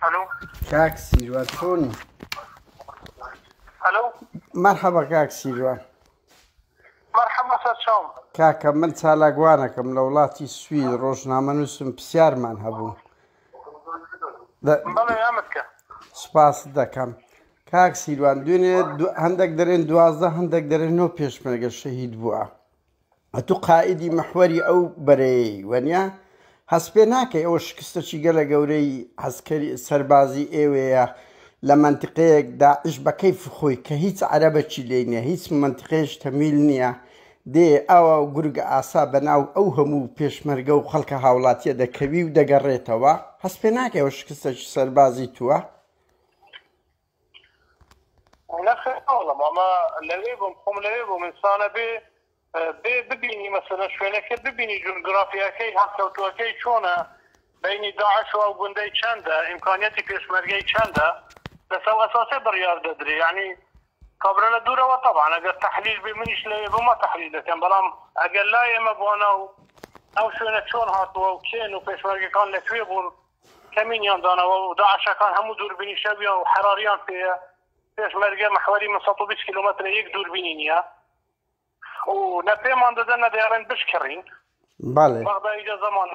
الو. كاك سیروان چۆنی؟ الو. مرحبا كاك سیروان. مرحبا سەرچاوم. کاکە من چالاگوانەکەم لە وڵاتی سوید ڕۆژنامەنووسم پرسیارمان هەبوو. بەڵێ ئەمەتکە. سوپاس دەکەم. کاک سیروان دوێنێ هەندێک دەرێن 12 هەندێک دەرێن 9 پێشمەرگە شەهید بووە. ئەتوو قائیدی مەحوەری ئەو بەرەیەی وەنیا هەست پێ ناکەی ئەوە شکستەی گەلە گەورەی عەسکەری سەربازی ئێوەیە لە مەنتیقەیەک داعش بە کەیف خۆی کە هیچ عەرەبەکی لێ نییە، هیچ مەنتیقەیەش تەمیل نییە، دێ ئەوە گورگە ئاسا بەناو ئەو هەموو پێشمەرگە و خەڵکە هاوڵاتیە دەکەوی و دەگەڕێتەوە. هەست پێ ناکەی ئەوە شکستەی سەربازی تووە؟ نەخێڵم ئەمە لەوێ بووم خۆم لەوێ بووم ئینسانە بێ ببینی مەسەلە شوێنەکە ببینی جوگرافیەکەی هەڵکەوتووەکەی چۆنە بینی داعش و ئەو گوندەی چەندە ئیمکانیەتی پێشمەرگەی چەندە لەسەر ئەساسێ بڕیار دەدرێ یعنی کابرا لە دوورەوە طبعا ئەگەر تەحلیل بێ منیش لەوێ بوومە تەحلیل دەکەم بەڵام ئەگەر لا ئێمە بوانە و ئەو شوێنە چۆن هاتووە و کێن و پێشمەرگەکان لەکوێ بوون کەمینیان دانەوە و داعشەکان هەموو دووربینی شەویە و حەراریان پێیە پێشمەرگە مەحوەری 120 کیلومتر یەک دووربینی نییە و نە پێمان دەدەن نە دەیاڵێن بشکڕین بەڵێ بەغداییجا زەمان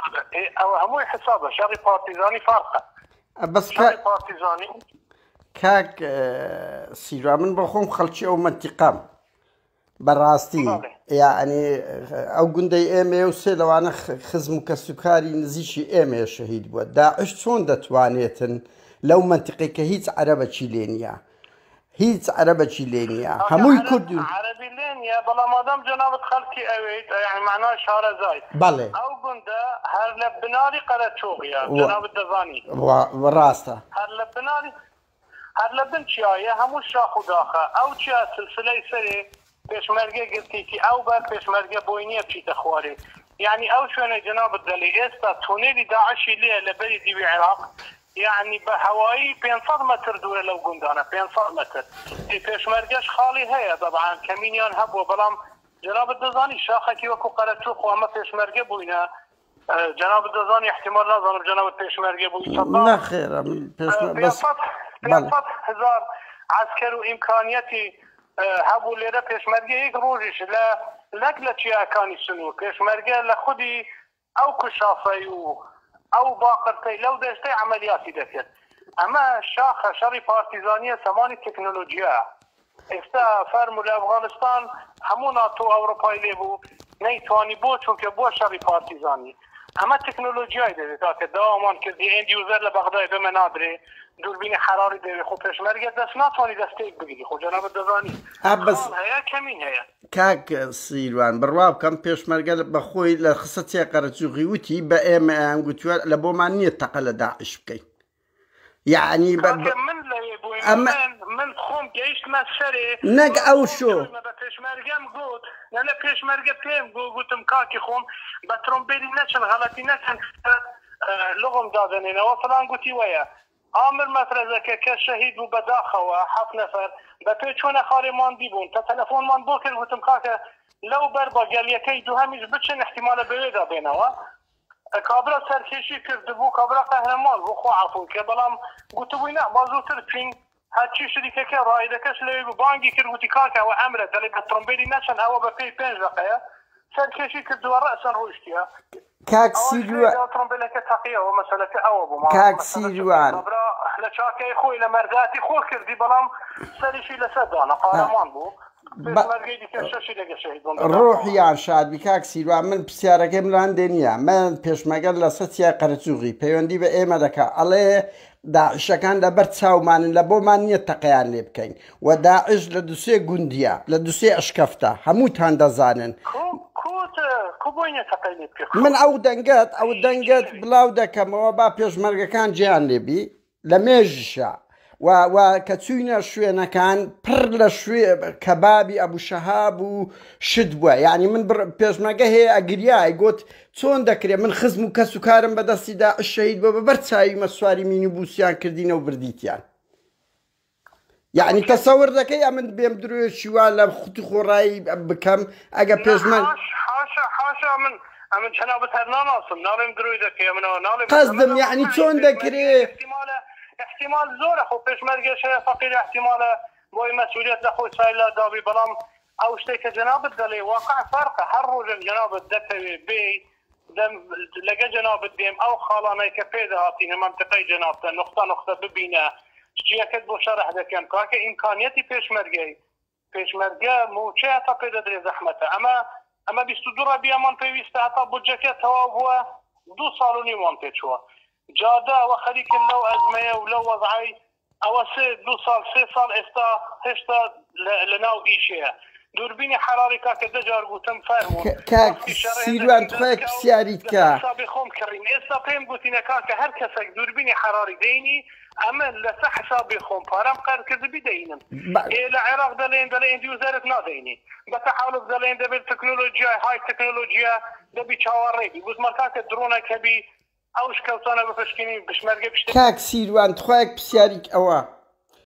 ئەوە هەمووی حسابە شەڕی پارتیزانی فارقە بەس شەڕی پارتیزانی کاک سیروان من بە خۆم خەڵکی ئەو مەنتیقەم بەڕاستی یعنی ئەو گوندەی ئێمێ و سێ لەوانە خزم و کەسوکاری نزیکی ئێمێ شەهید بووە. داعش چۆن دەتوانێتن لەو مەنتیقەی کە هیچ عەرەبەکی لێ نییە، هیچ عەرەبەکی لێ نییە، هەمووی کورد و عەرەبی لێ نییە بەڵام مادام جەنابەت خەڵکی ئەوێت یعنی معنای شارەزای بەڵێ ئەو گوندە هەر لە بناری قەرەچۆغیە جەنابەت دەزانی ڕاستە هەر لە بناری هەر لە بن چیایە هەموو شاخ و داخە ئەو چیا سلسلەی سەرێ پێشمەرگە گرتیکی ئەو بەر پێشمەرگە بۆی نییە بچیتە خوارێ یعنی ئەو شوێنە جەنابەت دەڵێ ئێستا تونێلی داعشی لێە لەبەری دیوی عێراق یعنی بە هەوایی 500 متر دوورە لەو گوندانە 500 متر پێشمەرگەش خاڵی هەیە دەبعان کەمینیان هەبووە بەڵام جەنابەت دەزانی شاخێکی وەکو قەرەچۆخ و ئەمە پێشمەرگە بووینە جەنابەت دەزانی احتیمال نازانم جەنابەت پێشمەرگە بووی نەخێرە 500 هزار عسکەر و ئیمکانیەتی هەبوو لێرە پێشمەرگە یەک ڕۆژیش لەک لە چیاکانی سنوور پێشمەرگە لە خودی ئەو کوشافەی و ئەو باقرتەی لەو دەستەی عملیاتی دەکرد ئەمە شاخە شەڕی پارتیزانیە سەمانی تەکنۆلۆژیە ئێستا فەرمو لە ئەفغانستان هەموو ناتۆ ئەوروپای لێ بوو نەیتوانی بۆ چونکە بۆ شەڕی پارتیزانی ئەمە تەکنۆلۆژیای دەوێت کە داوامان کردی ئێند یوزەر لە بەغدای بمە نادرێ دووربینی حراری دەوێت خۆ پێشمەرگە دەست ناتوانانی دەستێک بگیری خۆ جەنابەت دەزانی هەیە کەمین هەیە. کاک سیروان بڕوا بکەم پێشمەرگە بەخۆی لە خسەتێ قەرەچوغی وتی بە ئێمە یان گوتووە لە بۆمان نییە تەقە لە داعش بکەین یعنی من خۆم گەیشتمە سەرێ نەک ئەو شۆ بە پێشمەرگەم گوت لە پێشمەرگە پێم گوتم کاکی خۆم بە ترۆمبێلی نەچن غەڵەتی نەکەن لغم دادنێنەوە فلان گوتی وەیە ئامر مەفرەزەکە کە شەهید بوو بەداخەوە 7 نەفەر بە پێ چۆنە خاڵێماندی بوون تا تەلەفۆنمان بۆ کرد گوتم کاکە لەو بەر بە گەلیەکەی دووهەمیش بچن احتیمالە بەوێدا بێنەوە کابرا سەرکێشی کردبوو کابرا قەهرەمان بۆ خۆ عەفو کرد بەڵام گوتبووی نە بازووتر بچین هەرچی شریکەکە ڕایدەکەش لەوێ بوو بانگی کرد گوتی کاکەوە ئەمرە دەڵێ بە ترۆمبێلی نەچەن ئەوە بە پێی 5 دقەیە سەرکێشی کردووە ڕەسەن ڕۆیشتیە کاک سیروان ترۆمبێلەکە تەقیەوە مەسەلەکە ئەوە بوو کاک سیروان لە چاکەی خۆی لە مەرداتی خۆ کردی بەڵام سەریشی لەسەر دانا قارەمان بوو ڕۆحیان شادبی کاک سیروان من پرسیارەکەم لە هەندێ نییە من پێشمەگەر لە سەتیا قەرەچوغی پەیوەندی بە ئێمە دەکا ئەڵێ داعشەکان لەبەر چاومانن لە بۆمان نییە تەقەیان لێ بکەین و داعش لە دووسێ گوندیە لە دووسێ ئەشکەفتە هەمووتان دەزانن من ئەو دەنگەت بڵاو دەکەمەوە با پێشمەرگەکان گیان لێبی لە مێژشە و کە چوینە شوێنەکان پڕ لە کەبابی ئەبوو شەهاب و شت بووە یعنی من پێشمەرگە هەیە ئەگریای گوت چۆن دەکرێت من خزم و کەس و کارم بەدەستی داعش شەهید بووە بەبەر چاوی مەسواری مینیبوسیان کردینە و بردیتیان یعنی تەسەور دەکەی ئەمن بێم درۆیەکی وا لە خوتی خۆڕایی بکەم ئەگە پێشمەرگ حاشا من جەنابەت هەر ناناسم ناڵێم درۆی دەکەی منەوە ناڵێم قەزدم یعنی چۆن دەکرێت احتمال زۆرە خۆ پێشمەرگەش هەیە فەقیر احتمالە بۆی مەسئولیت لە خۆی سایلا دابی بەڵام ئەو شتێک کە جەنابەت دەڵێ واقع فەرقە هەر ڕۆژێک جەنابەت دەتەوێ بێ لەگە جەنابەت دێم ئەو خاڵانەی کە پێداهاتینە منطقەی جەنابتە نقطە ببینە شتێکت بۆ شەرح دەکەم کاکە ئیمکانیەتی پێشمەرگە موچەیە تا پێ دەدرێ زەحمەتە ئەمە 22 ڕەبیەمان پێویستە هەتا بودجەکە تەواو بووە 2 ساڵ و نیوان پێچووە جادا ئەوە خەریکن لەو ئەزمەیە و لەو وەضعی ئەوە 2 ساڵ 3 ساڵ ئێستا هێشتا لەناو ئیشەیە دووربینی حراری کاکە دەجار گوتم فەرموون کاک سیروان تخۆیەک پرسیاریت کە حسابی خۆم کڕین ئێستا پێم گوتینە کاکە هەر کەسێک دووربینی حراری دەینی ئەمە لەسەر حسابی خۆم پارەم قەرکرد بدەینم لە عێراق دەڵێن ئێندی وزارت نادەینی بە تەحالف دەڵێن دەبێت تەکنۆلۆژیا های تەکنۆلۆژیا دەبی چاوەڕێبی گوتمان کاکە درۆنەکەبی ئەوش کەوتانە بە پشکنی بشمەرگە کاک سیروان تخۆیەک پرسیاریک ئەوە